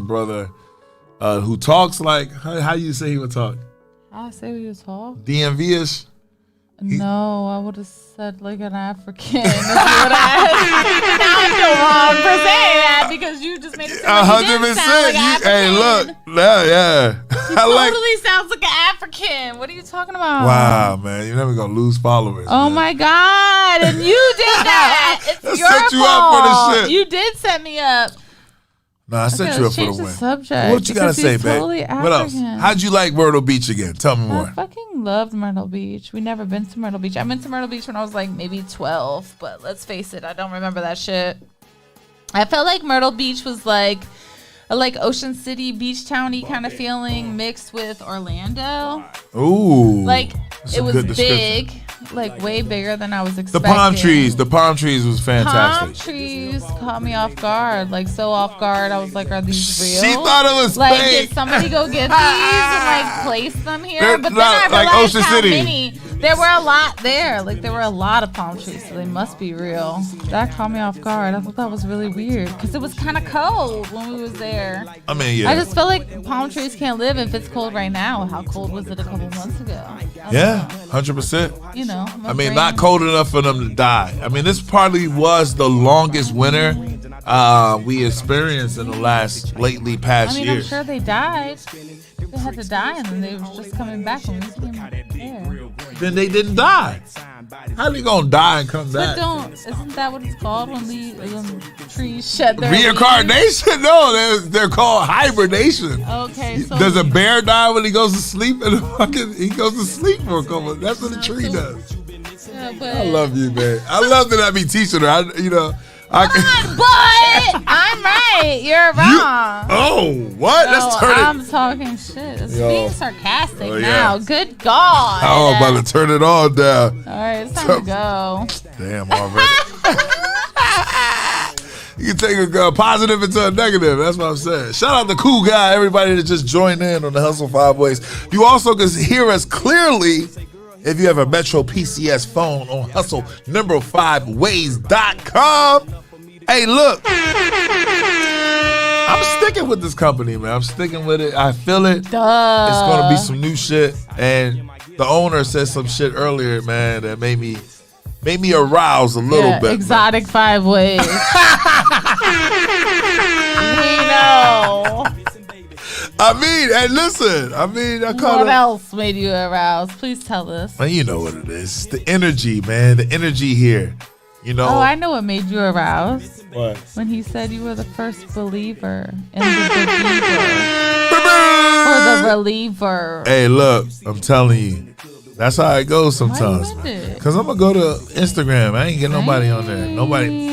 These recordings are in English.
handsome brother who talks like, how you say he would talk? I say he would talk? DMV-ish? No, I would have said like an African. Now I feel wrong for saying that because you just made it sound like 100%. Hey, look, yeah. He totally sounds like an African. What are you talking about? Wow, man, you're never gonna lose followers. Oh man. My God! And you did that. It's your set you fault. up for the shit. You did set me up. No, I set you up for the win. Subject what you gotta say, babe? Totally what else? How'd you like Myrtle Beach again? Tell me more. I fucking loved Myrtle Beach. We never been to Myrtle Beach. I went to Myrtle Beach when I was like maybe 12, but let's face it, I don't remember that shit. I felt like Myrtle Beach was like a Ocean City beach towny kind of feeling mixed with Orlando. Ooh, like it was big. Like way bigger than I was expecting. The palm trees was fantastic. Palm trees caught me off guard, like so off guard. I was like, "Are these real?" She thought it was like, fake. did somebody go get these and like place them here? They're but then I like realized Ocean how City. many. There were a lot there. Like there were a lot of palm trees, so they must be real. That caught me off guard. I thought that was really weird because it was kind of cold when we was there. I mean, yeah. I just feel like palm trees can't live if it's cold right now. How cold was it a couple months ago? Yeah, 100%. You know. I mean, not cold enough for them to die. I mean, this probably was the longest winter we experienced in the last lately past years. I'm sure they died. They had to die, and then they were just coming back when we came there. Then they didn't die. How they gonna die and come back? But isn't that what it's called when trees shed their reincarnation? leaves? No, they're called hibernation. Okay, so does a bear die when he goes to sleep? He goes to sleep for a couple. That's what a tree does. Yeah, but I love you, man. I love that I be teaching her. But I'm right. You're wrong. What? Let's turn it. I'm talking shit. It's being sarcastic now. Good God. I'm about to turn it all down. All right, it's time to go. Damn, already. You can take a positive into a negative. That's what I'm saying. Shout out to Cool Guy, everybody that just joined in on the Hustle 5 Ways. You also can hear us clearly if you have a Metro PCS phone on hustle5ways.com. Hey, look. I'm sticking with this company, man. I'm sticking with it. I feel it. Duh. It's going to be some new shit. And the owner said some shit earlier, man, that made me arouse a little bit. Exotic 5 Ways. We know. What else made you aroused? Please tell us. Man, you know what it is. The energy, man. The energy here. You know. Oh, I know what made you aroused. What? When he said you were the first believer in the or the reliever. Hey, look, I'm telling you. That's how it goes sometimes. Because I'm going to go to Instagram. I ain't get nobody on there. Nobody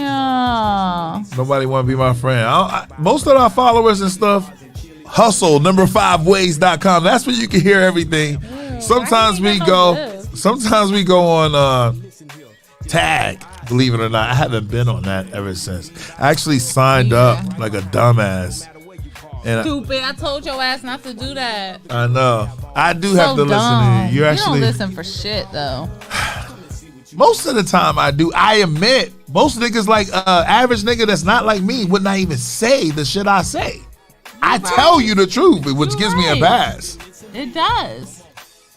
want to be my friend. Most of our followers and stuff, hustle, 5ways.com. That's where you can hear everything. Sometimes we go on Tag, believe it or not. I haven't been on that ever since. I actually signed up like a dumbass. And stupid. I told your ass not to do that. I know. I do have to listen to you. You don't listen for shit, though. Most of the time I do. I admit, most niggas like average nigga that's not like me would not even say the shit I say. I tell you the truth, which gives me a pass. It does.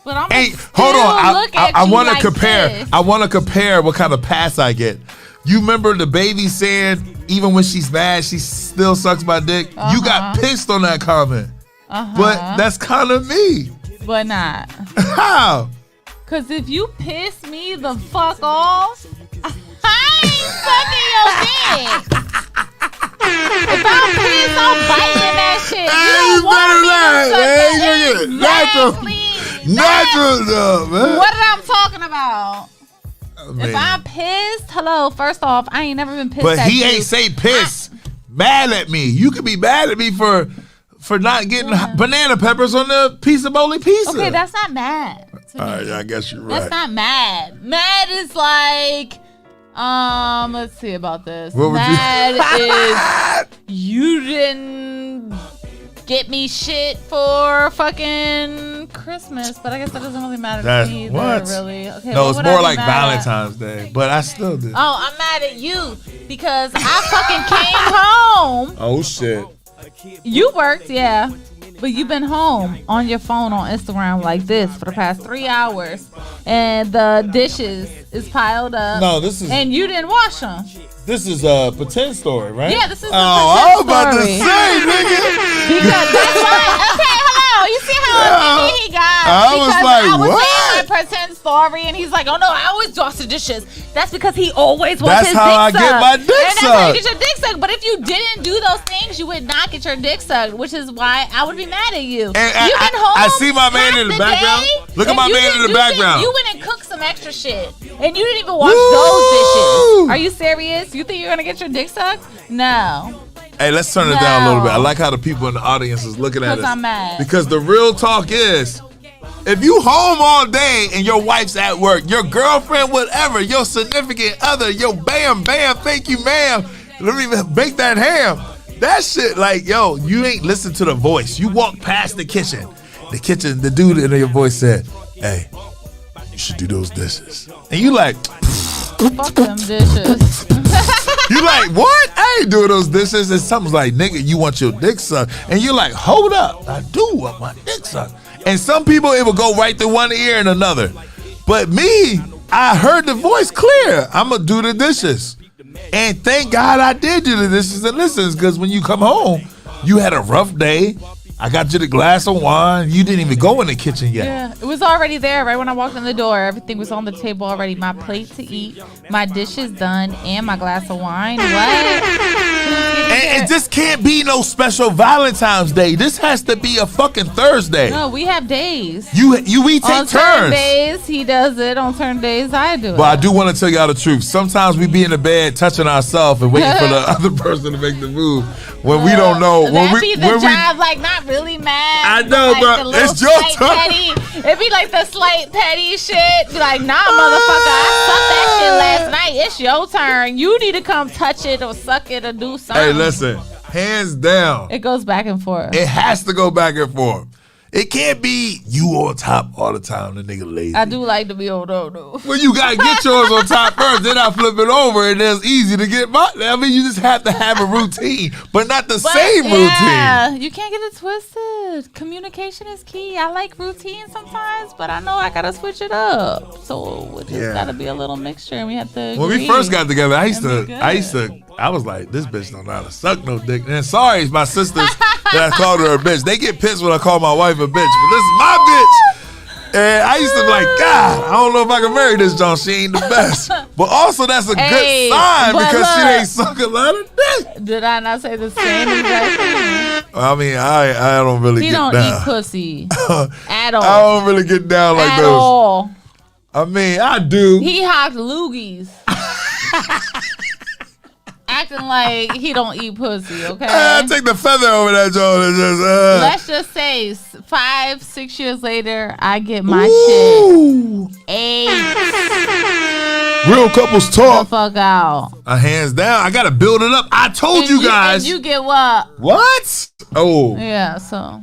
But I'm hold on. I want to compare. This. I want to compare what kind of pass I get. You remember the baby saying, even when she's mad, she still sucks my dick? You got pissed on that comment. But that's kind of me. But not. How? Because if you piss me the fuck off, I ain't sucking your dick. If I'm pissed, I'm biting that shit. You don't want me to suck Natural stuff, man. What am I talking about? If I'm pissed, first off, I ain't never been pissed but at he you. ain't say piss. Mad at me. You could be mad at me for not getting banana peppers on the pizza bowling pizza. Okay, that's not mad. All right, I guess you're right. That's not mad. Mad is like, let's see about this. Mad is you didn't get me shit for fucking Christmas, but I guess that doesn't really matter to me either, really. Okay, no, it's more like Valentine's Day, but I still do. Oh, I'm mad at you because I fucking came home. Oh, shit. You worked, yeah. But you've been home on your phone on Instagram like this for the past 3 hours. And the dishes is piled up. No, this is... And you didn't wash them. This is a pretend story, right? Yeah, this is a I was pretend about to story. say, nigga. Because that's why. Okay, hello. You see how offended he got? I was like, I was what? saying my pretend story, and he's like, oh no, I always wash the dishes. That's because he always wants That's his how I dick get sucked. my dick And that's how you sucked. get your dick sucked. But if you didn't do those things, you would not get your dick sucked, which is why I would be mad at you. And You've been home. I see my man in the background. Look at my man in the background. You went and cooked some extra shit, and you didn't even wash those dishes. Are you serious? You think you're gonna get your dick sucked? No. Hey, let's turn it down a little bit. I like how the people in the audience is looking at us. Because I'm mad. Because the real talk is, if you home all day and your wife's at work, your girlfriend, whatever, your significant other, your bam, thank you, ma'am, let me bake that ham. That shit, like, yo, you ain't listen to the voice. You walk past the kitchen. The dude in your voice said, hey, you should do those dishes. And you like, fuck them dishes. you like, what? I ain't doing those dishes. And something's like, nigga, you want your dick sucked. And you're like, hold up. I do want my dick sucked. And some people, it will go right through one ear and another. But me, I heard the voice clear. I'm going to do the dishes. And thank God I did do the dishes and listens, because when you come home, you had a rough day. I got you the glass of wine. You didn't even go in the kitchen yet. Yeah, it was already there right when I walked in the door. Everything was on the table already. My plate to eat, my dishes done, and my glass of wine. What? And it just can't be no special Valentine's Day. This has to be a fucking Thursday. No, we have days. We take on turns. certain days, he does it. On certain days, I do it. But I do want to tell y'all the truth. Sometimes we be in the bed touching ourselves and waiting for the other person to make the move when we don't know. That'd be the job, like not really mad. I know, like but it's your turn. It'd be like the slight petty shit. Be like, nah, motherfucker, I sucked that shit last night. It's your turn. You need to come touch it or suck it or do something. Hey, listen, hands down. It goes back and forth. It has to go back and forth. It can't be you on top all the time, the nigga lazy. I do like to be on top, though. Well, you gotta get yours on top first, then I flip it over, and it's easy to get my. I mean, you just have to have a routine, but not the same routine. Yeah, you can't get it twisted. Communication is key. I like routine sometimes, but I know I gotta switch it up. So it just gotta be a little mixture, and we have to. When we first got together, I was like, this bitch don't know how to suck no dick. And sorry, my sisters that I called her a bitch. They get pissed when I call my wife a bitch, but this is my bitch. And I used to be like, God, I don't know if I can marry this John. She ain't the best. But also, that's a good sign because she ain't suck a lot of dick. Did I not say the same exact thing? I mean, I don't really get down. He don't eat pussy at all. I don't really get down like at those. All. I mean, I do. He hocked loogies. Acting like he don't eat pussy, okay? Take the feather over that joint and just. Let's just say 5-6 years later, I get my shit 8. Real couples talk. The fuck out. Hands down. I gotta build it up. I told you guys. And you get what? What? Oh. Yeah. So.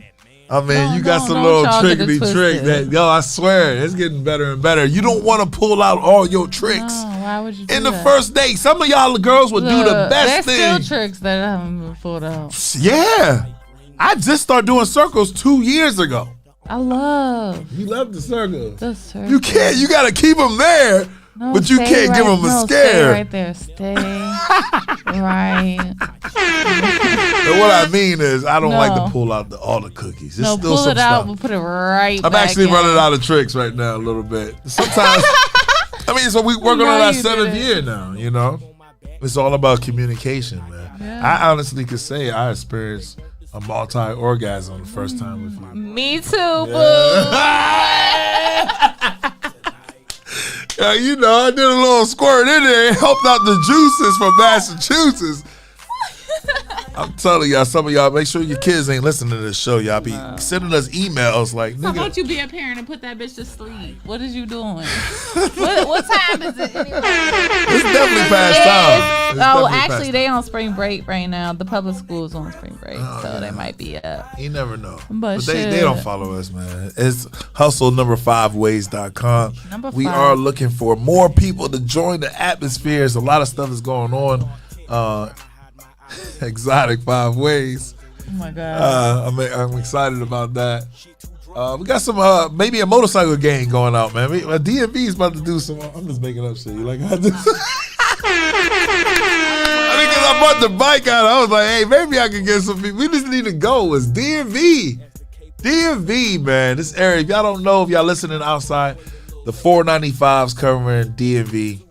I mean, you got some little trickety trick that, yo, I swear, it's getting better and better. You don't want to pull out all your tricks. No, why would you do in the first date? Some of y'all girls would do the best thing. There's still tricks that I haven't been pulled out. Yeah. I just started doing circles 2 years ago. I love. You love the circles. The circles. You can't. You got to keep them there. No, but you can't give them a scare. Stay right there. Stay right. And what I mean is, I don't like to pull out all the cookies. There's still pull some it out. stuff. We'll put it right. I'm actually running out of tricks right now a little bit. Sometimes, I mean, so we working on our 7th year now. You know, it's all about communication, man. Yeah. I honestly could say I experienced a multi-orgasm the first time with you. Me too, boo. Yeah, you know, I did a little squirt in there and helped out the juices from Massachusetts. I'm telling y'all, some of y'all, make sure your kids ain't listening to this show. Y'all be sending us emails like, nigga. How about you be a parent and put that bitch to sleep? What is you doing? what time is it anyway? It's definitely past time. Actually, they on spring break right now. The public school's on spring break, so they might be up. You never know. But they don't follow us, man. It's hustle5ways.com. We are looking for more people to join the atmosphere. There's a lot of stuff that's going on. Exotic 5 ways. Oh my God. I'm excited about that. We got some maybe a motorcycle gang going out, man. DMV is about to do some. I'm just making up shit. You like I just. Because I brought the bike out, I was like, hey, maybe I can get some people. We just need to go. It's DMV. DMV, man. This area, if y'all don't know, if y'all listening outside, the 495's covering DMV,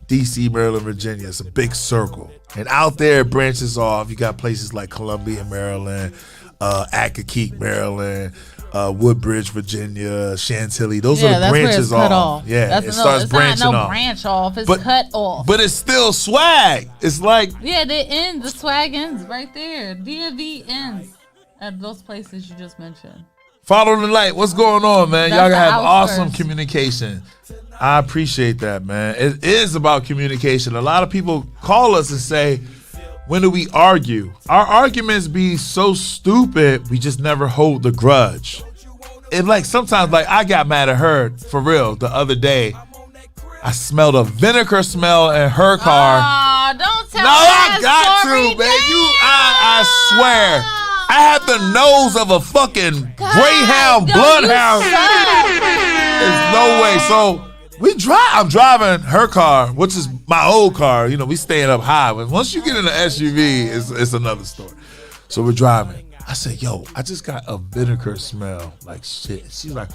DC, Maryland, Virginia. It's a big circle. And out there, it branches off. You got places like Columbia, Maryland, Accokeek, Maryland, Woodbridge, Virginia, Chantilly. Those are the branches off. Yeah, it starts branching off. Branch off. It's cut off. But it's still swag. It's like the swag ends right there. DMV ends at those places you just mentioned. Follow the light. What's going on, man? Y'all have awesome communication. I appreciate that, man. It is about communication. A lot of people call us and say, when do we argue? Our arguments be so stupid, we just never hold the grudge. And like sometimes, like I got mad at her for real the other day. I smelled a vinegar smell in her car. Oh, don't tell me. No, I got to, man. I swear. I had the nose of a fucking greyhound, bloodhound. There's no way. So I'm driving her car, which is my old car. You know, we staying up high. But once you get in an SUV, it's another story. So we're driving. I said, yo, I just got a vinegar smell like shit. She's like,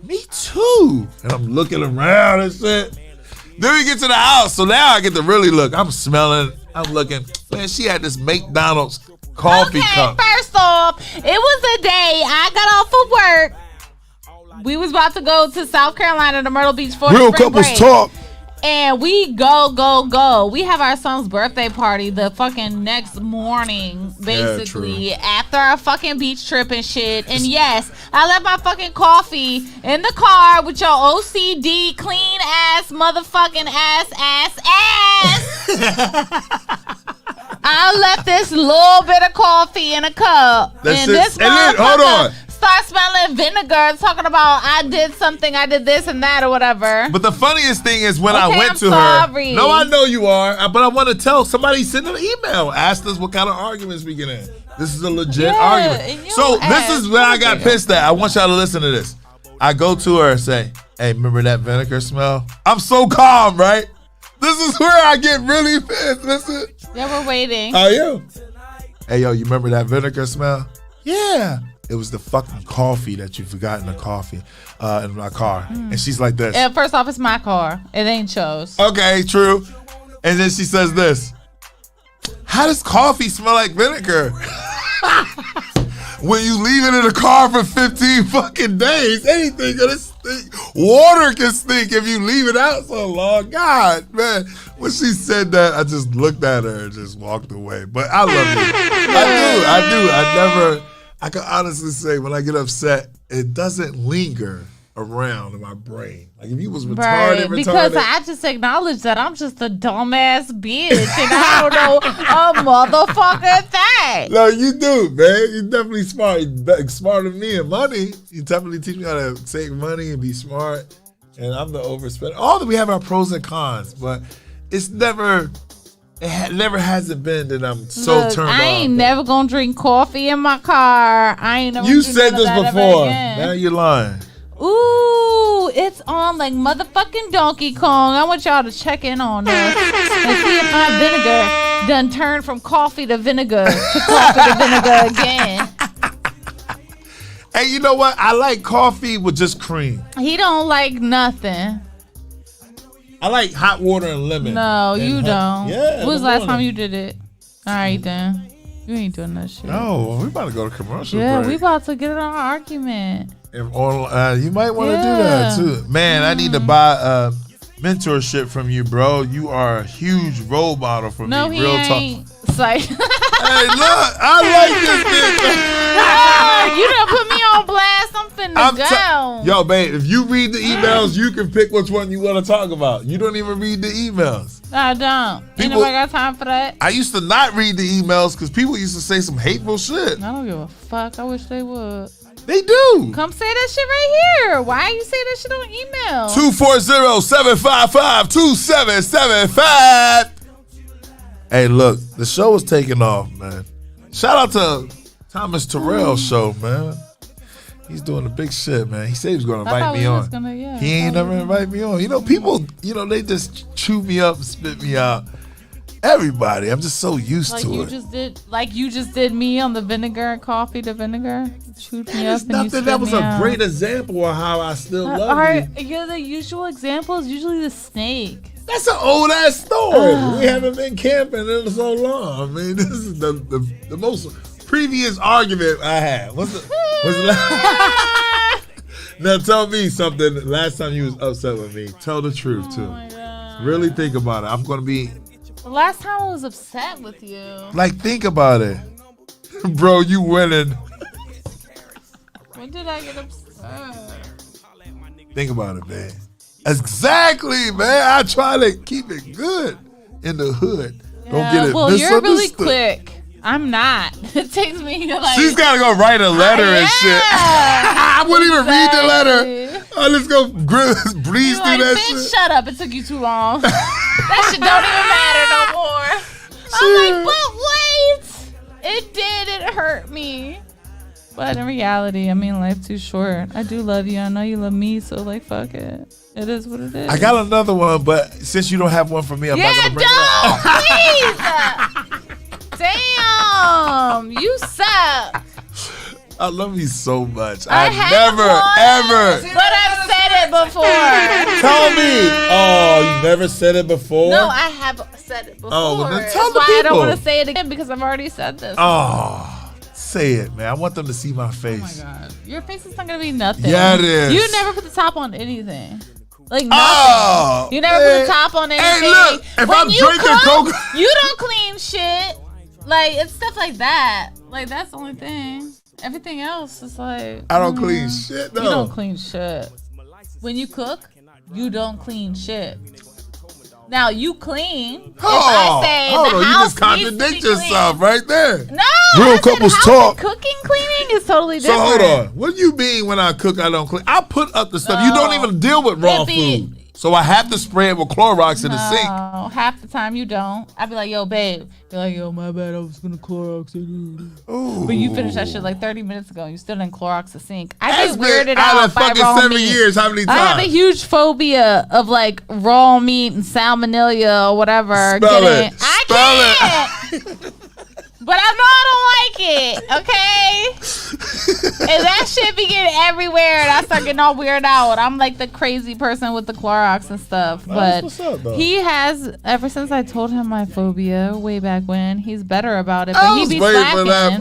me too. And I'm looking around and shit. Then we get to the house. So now I get to really look. I'm smelling. I'm looking. Man, she had this McDonald's coffee cup. First off, it was a day I got off of work. We was about to go to South Carolina to Myrtle Beach for real couples break. Talk. And we go. We have our son's birthday party the fucking next morning, basically, after our fucking beach trip and shit. And yes, I left my fucking coffee in the car with your OCD clean ass motherfucking ass. I left this little bit of coffee in a cup. This motherfucker hold on. Start smelling vinegar, talking about I did something, I did this and that or whatever. But the funniest thing is when I went to her. No, I know you are, but I want to tell somebody send an email, asked us what kind of arguments we get in. This is a legit argument. So this is where I got pissed at. I want y'all to listen to this. I go to her and say, hey, remember that vinegar smell? I'm so calm, right? This is where I get really pissed. Listen. Yeah, we're waiting. Oh, yeah. Hey, yo, you remember that vinegar smell? Yeah. It was the fucking coffee that you forgot in the coffee in my car. And she's like this. Yeah, first off, it's my car. It ain't yours. Okay, true. And then she says this. How does coffee smell like vinegar? When you leave it in the car for 15 fucking days, anything gonna stink. Water can stink if you leave it out so long. God, man. When she said that, I just looked at her and just walked away. But I love you. I do. I can honestly say when I get upset, it doesn't linger around in my brain. Like if you was retarded. Because I just acknowledge that I'm just a dumbass bitch and I don't know a motherfucking thing. No, you do, man. You're definitely smart. You're smarter than me in money. You definitely teach me how to save money and be smart. And I'm the overspender. All that we have our pros and cons, but it's never... It never hasn't been that I'm so turned on. I ain't never gonna drink coffee in my car. I ain't never. You said this before. Now you're lying. Ooh, it's on like motherfucking Donkey Kong. I want y'all to check in on us and see if my vinegar done turned from coffee to vinegar to coffee to vinegar again. Hey, you know what? I like coffee with just cream. He don't like nothing. I like hot water and lemon. No, you don't. Yeah. When was the last time you did it? All right, then. You ain't doing that shit. No, we about to go to commercial break. Yeah, we about to get in an argument. You might want to do that, too. Man, I need to buy mentorship from you, bro. You are a huge role model for me. Real talk. Like, hey, look, I like this bitch. You done put me on blast. I'm finna go. Yo, babe, if you read the emails, you can pick which one you want to talk about. You don't even read the emails. I don't. Ain't nobody got time for that. I used to not read the emails because people used to say some hateful shit. I don't give a fuck. I wish they would. They do. Come say that shit right here. Why you say that shit on email? 240-755-2775. Hey, look, the show is taking off, man. Shout out to Thomas Terrell show, man. He's doing the big shit, man. He said he was going to invite me on. He ain't never invite me on. You know, people, they just chew me up and spit me out. Everybody, I'm just so used to it. You just did me on the vinegar coffee, the vinegar. Chewed me up and nothing. That was a great example of how I still love you. Yeah, the usual example is usually the snake. That's an old ass story. We haven't been camping in so long. I mean, this is the most previous argument I had. What's the last? Now tell me something. Last time you was upset with me. Tell the truth too. My God. Really think about it. I'm gonna be. The last time I was upset with you. Like, think about it, bro. You winning. When did I get upset? Think about it, man. Exactly, man. I try to keep it good in the hood. Yeah, don't get it well, you're really quick. I'm not. It takes me like... She's got to go write a letter and shit. I wouldn't even read the letter. Oh, let's go breeze through that shit. Shut up. It took you too long. That shit don't even matter no more. I'm like, but wait. It did. It hurt me. But in reality, I mean, life's too short. I do love you. I know you love me. So, like, fuck it. It is what it is. I got another one, but since you don't have one for me, I'm not going to bring it up. Please. Damn, you suck. I love you so much. I never, ever. But I've said it before. Tell me. Oh, you never said it before? No, I have said it before. Oh, well, then tell That's the why people. I don't want to say it again because I've already said this. Oh, say it, man. I want them to see my face. Oh, my God. Your face is not going to be nothing. Yeah, it is. You never put the top on anything. Like nothing. Oh, you never put the top on anything. Hey, look. If I'm drinking Coke. You don't clean shit. Like, it's stuff like that. Like, that's the only thing. Everything else is like... I don't clean shit, though. You don't clean shit. When you cook, you don't clean shit. Now, you clean. If I say hold the on, house you just contradict yourself right there. No, real couples talk. Cooking, cleaning is totally different. So, hold on. What do you mean when I cook, I don't clean? I put up the stuff. No. You don't even deal with raw food. So I have to spray it with Clorox in the sink. No, half the time you don't. I'd be like, yo, babe. You're like, yo, my bad. I was going to Clorox it. But you finished that shit like 30 minutes ago. And you still didn't Clorox the sink. I get weirded out by raw fucking 7 meat. years. How many times? I have a huge phobia of like raw meat and salmonella or whatever. Spell it. I can't. But I know I don't like it, okay? And that shit be getting everywhere, and I start getting all weird out. I'm like the crazy person with the Clorox and stuff. But what's up, though? He has, ever since I told him my phobia way back when, he's better about it. But he be slacking. Man,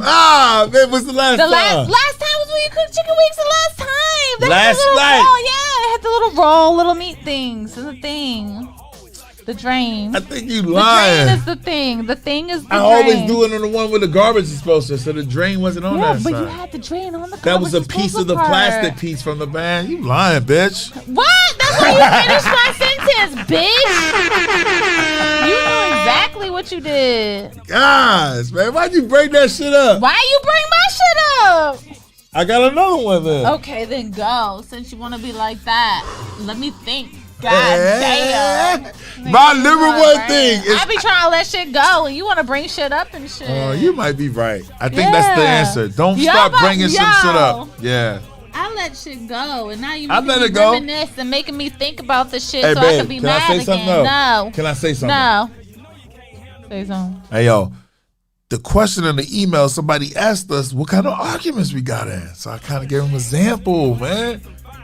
what's the last time? Last time was when you cooked chicken wings the last time. Last night? Raw, yeah, it had the little raw little meat things and the thing. The drain. I think you lying. The drain is the thing. The thing is the drain. I always do it on the one where the garbage disposal, so the drain wasn't on that side. Yeah, but you had the drain on the garbage That was a piece of the plastic piece from the bag. You lying, bitch. What? That's why you finished my sentence, bitch. You knew exactly what you did. Gosh, man, why'd you bring that shit up? Why you bring my shit up? I got another one then. Okay, then go. Since you want to be like that, let me think. God damn. My number one thing is I be trying to let shit go and you want to bring shit up and shit. Oh, you might be right. I think that's the answer. Don't start bringing some shit up. Yeah. I let shit go and now you let it go. Reminisce and making me think about the shit hey, so babe, I can be mad again. Something? No. Can I say something? No. Say something. Hey, yo. The question in the email, somebody asked us what kind of arguments we got in. So I kind of gave them an example, man.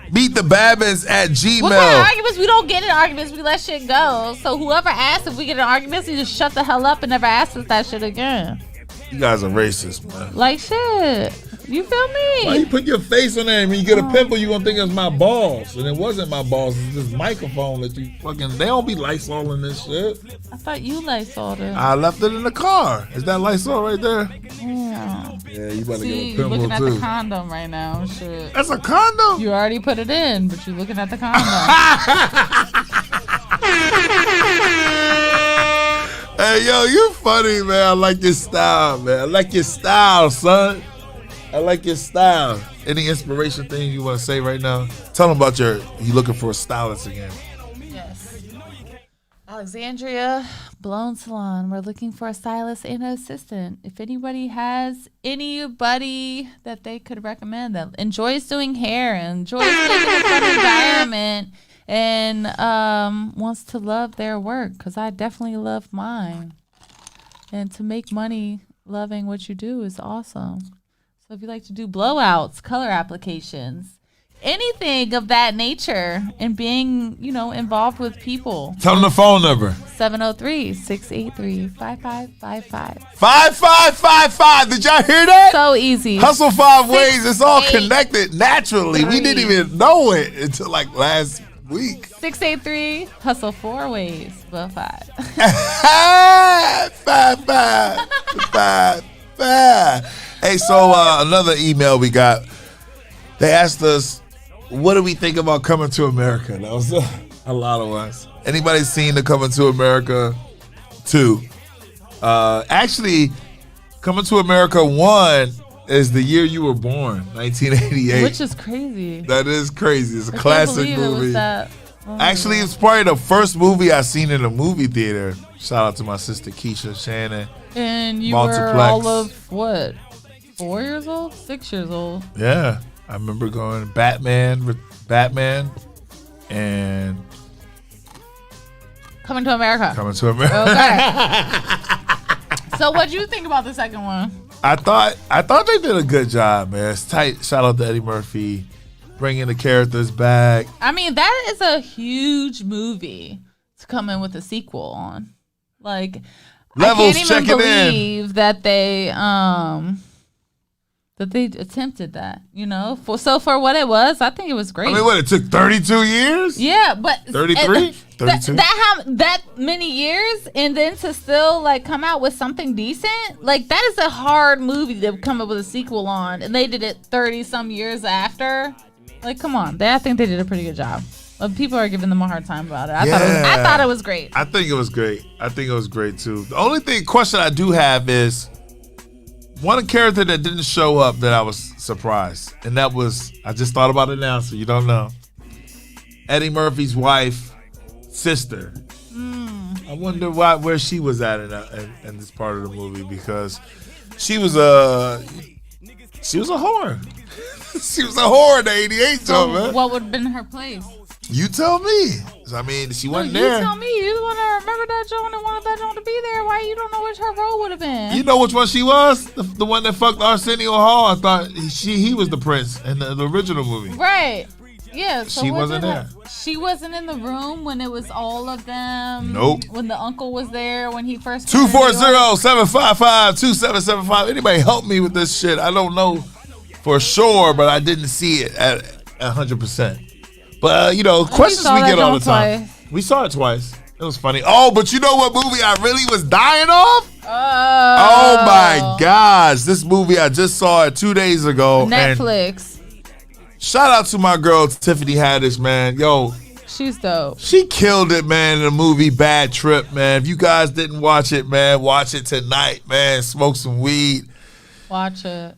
Meet the Babbins at Gmail. What kind of arguments? We don't get in arguments. We let shit go. So whoever asks if we get in arguments, you just shut the hell up and never ask us that shit again. You guys are racist, man. Like shit. You feel me? Why you put your face on there? And when you get a pimple, you gonna think it's my balls. And it wasn't my balls. It's this microphone that you fucking... They don't be Lysol in this shit. I thought you Lysoled it. I left it in the car. Is that Lysol right there? Yeah. Yeah, you better get a you're pimple looking at too. the condom right now. Shit. That's a condom? You already put it in, but you're looking at the condom. Hey, yo, you funny, man. I like your style, man. I like your style, son. I like your style. Any inspiration thing you want to say right now? Tell them about you looking for a stylist again. Yes. Alexandria Blown Salon. We're looking for a stylist and an assistant. If anybody has anybody that they could recommend that enjoys doing hair and enjoys living in a fun environment and wants to love their work, because I definitely love mine. And to make money loving what you do is awesome. So if you like to do blowouts, color applications, anything of that nature, and being, involved with people. Tell them the phone number. 703-683-5555. 5555. Did y'all hear that? So easy. Hustle 5 ways. It's all connected naturally. We didn't even know it until like last week. 683 hustle 4 ways. Well, 5. 555. Hey, so another email we got. They asked us, what do we think about Coming to America? That was a lot of us. Anybody seen the Coming to America 2? Actually, Coming to America 1 is the year you were born, 1988. Which is crazy. That is crazy. It's a classic movie. Oh, actually, it's probably the first movie I seen in a movie theater. Shout out to my sister Keisha Shannon. And you Multiplex. were all of what? 4 years old? 6 years old? Yeah. I remember going Batman, and Coming to America. Okay. So what'd you think about the second one? I thought they did a good job, man. It's tight. Shout out to Eddie Murphy, bringing the characters back. I mean, that is a huge movie to come in with a sequel on. Like, Levels, I can't even believe that they attempted that, for what it was. I think it was great. I mean, what, it took 32 years? Yeah, but 33? 32? That many years, and then to still come out with something decent, that is a hard movie to come up with a sequel on, and they did it 30 some years after. Come on, I think they did a pretty good job. People are giving them a hard time about it. I thought it was great. I think it was great. I think it was great too. The only question I do have is one character that didn't show up that I was surprised, and that was, I just thought about it now, so you don't know, Eddie Murphy's wife, sister. I wonder where she was at in this part of the movie, because she was a whore. She was a whore in the 88 So man. what would have been her place? You tell me. I mean, she wasn't there. You tell me. You the one that remember that Joan and wanted that Joan to be there. Why you don't know which her role would have been? You know which one she was? The one that fucked Arsenio Hall. I thought he was the prince in the original movie. Right. Yeah. So she wasn't there. She wasn't in the room when it was all of them. Nope. When the uncle was there, when he first. 240-755-2775. Anybody help me with this shit? I don't know for sure, but I didn't see it at 100%. But, questions we get all the time. Twice. We saw it twice. It was funny. Oh, but you know what movie I really was dying off? Oh my gosh. This movie, I just saw it 2 days ago. Netflix. Shout out to my girl, Tiffany Haddish, man. Yo. She's dope. She killed it, man, in the movie Bad Trip, man. If you guys didn't watch it, man, watch it tonight, man. Smoke some weed. Watch it.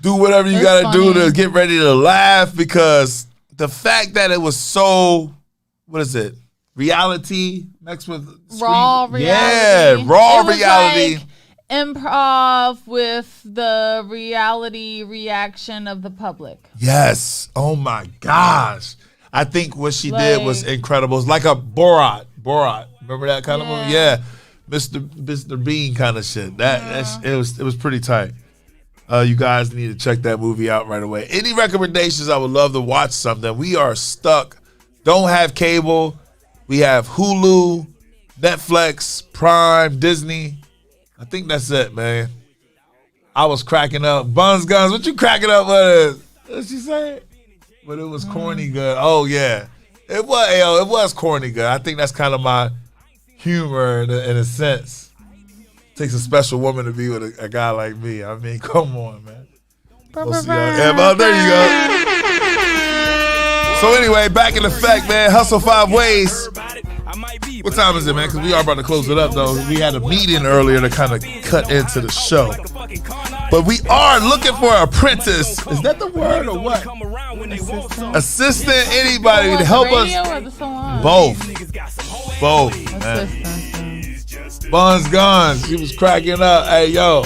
Do whatever you got to do to get ready to laugh, because the fact that it was so, what is it? Reality mixed with raw reality. Yeah, raw reality. Improv with the reality reaction of the public. Yes. Oh my gosh. I think what she did was incredible. It's like a Borat. Remember that kind of movie? Yeah. Mr. Bean kind of shit. It was pretty tight. You guys need to check that movie out right away. Any recommendations? I would love to watch something. We are stuck. Don't have cable. We have Hulu, Netflix, Prime, Disney. I think that's it, man. I was cracking up. Buns Guns, what you cracking up with? What'd she say? But it was corny good. Oh, yeah. It was corny good. I think that's kind of my humor in a sense. Takes a special woman to be with a guy like me. I mean, come on, man. We'll see y'all. There you go. So anyway, back in effect, man. Hustle 5 ways. What time is it, man? Because we are about to close it up, though. We had a meeting earlier to kind of cut into the show. But we are looking for an apprentice. Is that the word or what? Assistant anybody to help us. Both. Both, man. Buns Guns, he was cracking up. Hey, yo.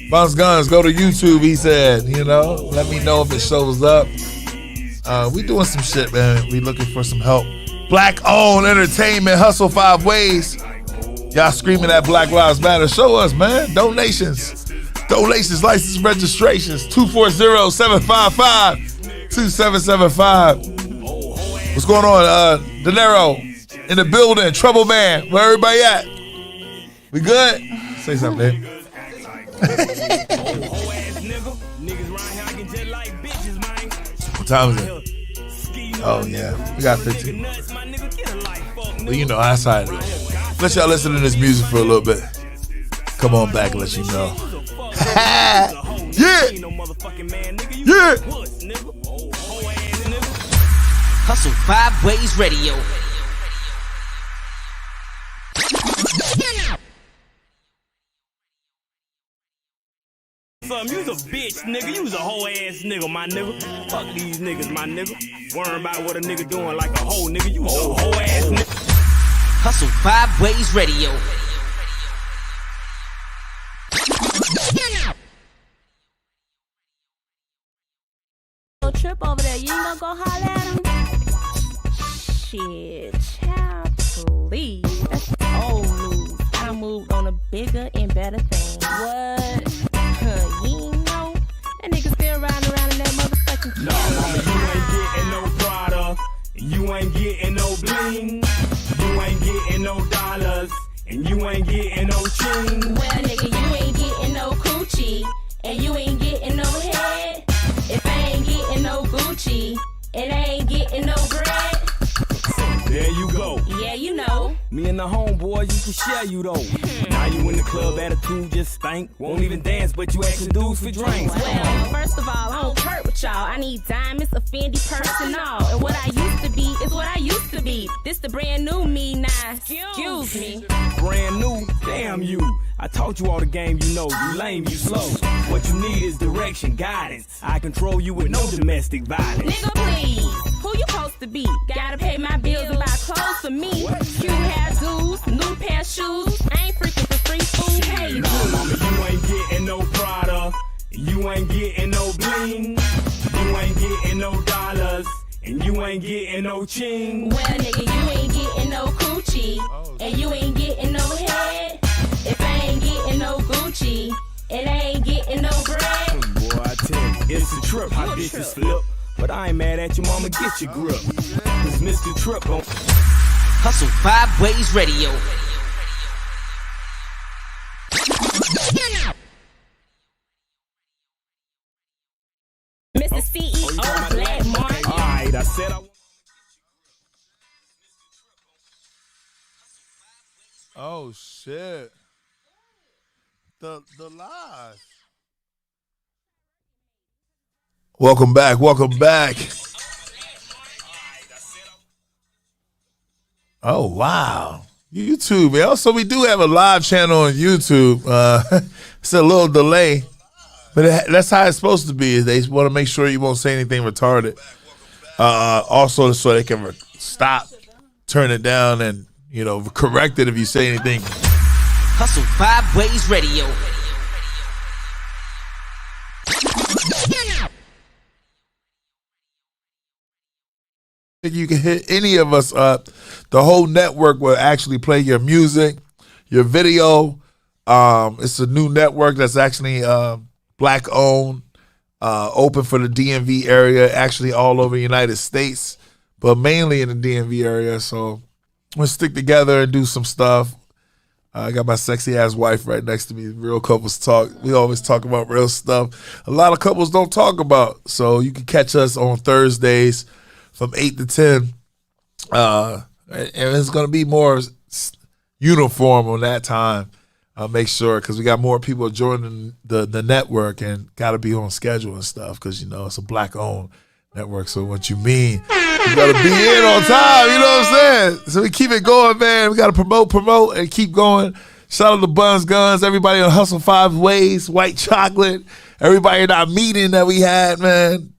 Buns Guns, go to YouTube, he said, let me know if it shows up. We doing some shit, man. We looking for some help. Black-owned entertainment, Hustle 5 Ways. Y'all screaming at Black Lives Matter. Show us, man. Donations, license registrations, 240-755-2775. What's going on? De Niro in the building. Trouble Man. Where everybody at? We good? Say something, man. What time is it? Oh, yeah. We got 15 minutes. But outside. Let y'all listen to this music for a little bit. Come on back and let you know. Yeah. Hustle 5 Ways Radio. You's a bitch, nigga. You's a whole ass nigga, my nigga. Fuck these niggas, my nigga. Worrying about what a nigga doing like a whole nigga. You a whole ass nigga. Hustle 5 Ways Radio. Trip over there, you ain't gonna go holler at him? Shit, child, please. That's old news. I done moved on to bigger and better things. What? You ain't know? That nigga still riding around in that motherfucking car. No, mama, you ain't getting no product. You ain't getting no bling. You ain't getting no dollars. And you ain't getting no ching. Well, nigga, you ain't getting no coochie. And you ain't getting no head. If I ain't getting no Gucci, and I ain't getting no bread. There you go. Yeah, you know. Me and the homeboys used to share you though. Now you in the club, attitude just stank. Won't even dance, but you asking dudes for drinks. Well, first of all, I don't flirt with y'all. I need diamonds, a Fendi purse and all. And what I used to be is what I used to be. This the brand new me now. Excuse me. Brand new? Damn you. I taught you all the game you know. You lame, you slow. What you need is direction, guidance. I control you with no domestic violence. Nigga, please. Who you supposed to be? Gotta pay my bills and buy clothes for me. Cute hairdos, new pair of shoes. I ain't freaking for free food. Hey, no, mama, you ain't getting no product. You ain't getting no bling. You ain't getting no dollars. And you ain't getting no ching. Well, nigga, you ain't getting no coochie. And you ain't getting no head. If I ain't getting no Gucci, and I ain't getting no bread. Boy, I tell you, it's a trip how bitches flip. But I ain't mad at you, mama, get your grip. Cause Mr. Trip on Hustle 5 Ways Radio. Mr. CEO, Black Mark. Alright, I said I. Oh shit. The live. Welcome back. Oh wow. YouTube, man. So we do have a live channel on YouTube. It's a little delay. But that's how it's supposed to be. They want to make sure you won't say anything retarded. Also, so they can stop, turn it down, and correct it if you say anything. Hustle 5 Ways Radio. You can hit any of us up. The whole network will actually play your music, your video. It's a new network that's actually Black owned, open for the DMV area, actually all over the United States, but mainly in the DMV area. So we'll stick together and do some stuff. I got my sexy ass wife right next to me. Real couples talk. We always talk about real stuff. A lot of couples don't talk about. So you can catch us on Thursdays from 8 to 10. And it's going to be more uniform on that time. I'll make sure, because we got more people joining the network and got to be on schedule and stuff, because, it's a Black-owned network. So what you mean, you got to be in on time, you know what I'm saying? So we keep it going, man. We got to promote, and keep going. Shout out to Buns Guns, everybody on Hustle 5 Ways, White Chocolate, everybody in our meeting that we had, man.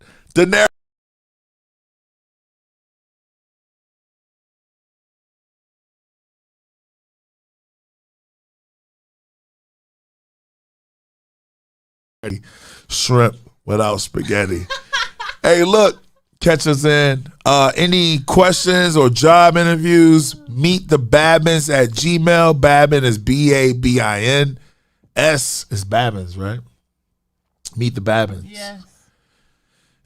shrimp without spaghetti. Hey, look, catch us in. Any questions or job interviews, meet the Babbins at Gmail. Babbin is Babin. S is Babbins, right? Meet the Babbins. Yes.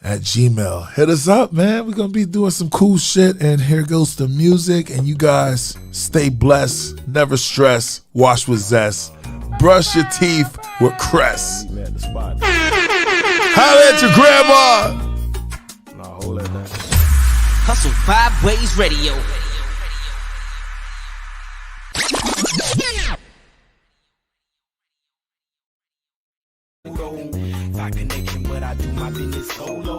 At Gmail. Hit us up, man. We're going to be doing some cool shit. And here goes the music. And you guys stay blessed. Never stress. Wash with zest. Brush your teeth with Crest. Holla at your grandma. Hustle 5 Ways Radio. Connection, but I do my business solo.